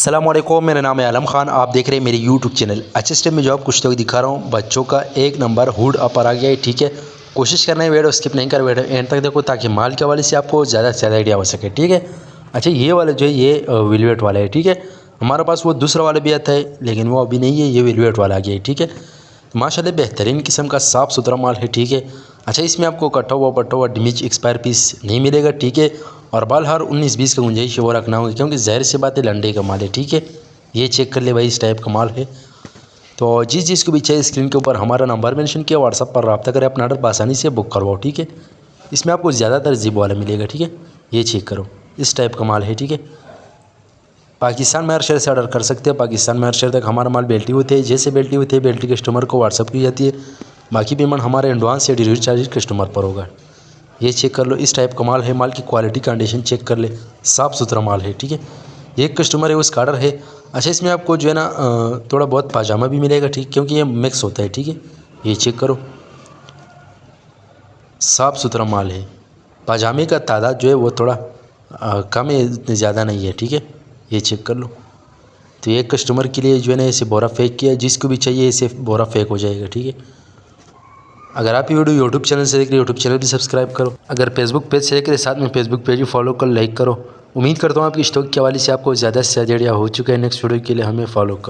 अस्सलामुअलैकुम, मेरा नाम है आलम खान। आप देख रहे हैं मेरे यूट्यूब चैनल। अच्छे स्टेप में जो आप कुछ तो दिखा रहा हूँ, बच्चों का एक नंबर हुड अपर आ गया है। ठीक है, कोशिश करना है वीडियो स्किप नहीं कर, वीडियो एंड तक देखो ताकि माल के हवाले से आपको ज़्यादा से ज़्यादा आइडिया हो सके। ठीक है, अच्छा ये वाला जो है ये वेलवेट वाला है। ठीक है, हमारे पास वो दूसरा वाला भी आता है लेकिन वो अभी नहीं है, ये वेलवेट वाला आ गया है। ठीक है, माशाल्लाह बेहतरीन किस्म का साफ़ सुथरा माल है। ठीक है, अच्छा इसमें आपको कटा हुआ बटा हुआ डैमेज एक्सपायर पीस नहीं मिलेगा। ठीक है, और बाल हर 19-20 का गुंजाइश वो रखना होगा क्योंकि ज़ाहिर सी बात है लंडे का माल है। ठीक है, ये चेक कर ले भाई, इस टाइप का माल है। तो जिस चीज़ को भी चाहिए स्क्रीन के ऊपर हमारा नंबर मेंशन किया, व्हाट्सअप पर रब्ता करें, अपना ऑर्डर आसानी से बुक करवाओ। ठीक है, इसमें आपको ज़्यादातर जिप वाला मिलेगा। ठीक है, ये चेक करो, इस टाइप का माल है। ठीक है, पाकिस्तान में हर शहर से ऑर्डर कर सकते हैं। पाकिस्तान में हर शहर तक हमारा माल बेल्टी होते हैं। जैसे बेल्टी होती है बेल्टी कस्टमर को व्हाट्सअप की जाती है, बाकी पेमेंट हमारे एडवांस या डिलीवरी चार्ज कस्टमर पर होगा। ये चेक कर लो, इस टाइप का माल है। माल की क्वालिटी कंडीशन चेक कर ले, साफ़ सुथरा माल है। ठीक है, एक कस्टमर है उसका ऑर्डर है। अच्छा इसमें आपको जो है ना थोड़ा बहुत पाजामा भी मिलेगा। ठीक, क्योंकि ये मिक्स होता है। ठीक है, ये चेक करो, साफ़ सुथरा माल है। पाजामे का तादाद जो है वो थोड़ा कम है, इतनी ज़्यादा नहीं है। ठीक है, ये चेक कर लो। तो एक कस्टमर के लिए जो है ना इसे बोरा फेंक किया, जिसको भी चाहिए इसे बोरा फेंक हो जाएगा। ठीक है, अगर आप ये वीडियो यूट्यूब चैनल से देख रहे हो, यूट्यूब चैनल भी सब्सक्राइब करो। अगर फेसबुक पेज से देख रहे साथ में फेसबुक पेज भी फॉलो कर, लाइक करो। उम्मीद करता हूँ आपकी स्टॉक के हवाले से आपको ज़्यादा से ज़्यादा आइडिया हो चुका है। नेक्स्ट वीडियो के लिए हमें फॉलो करो।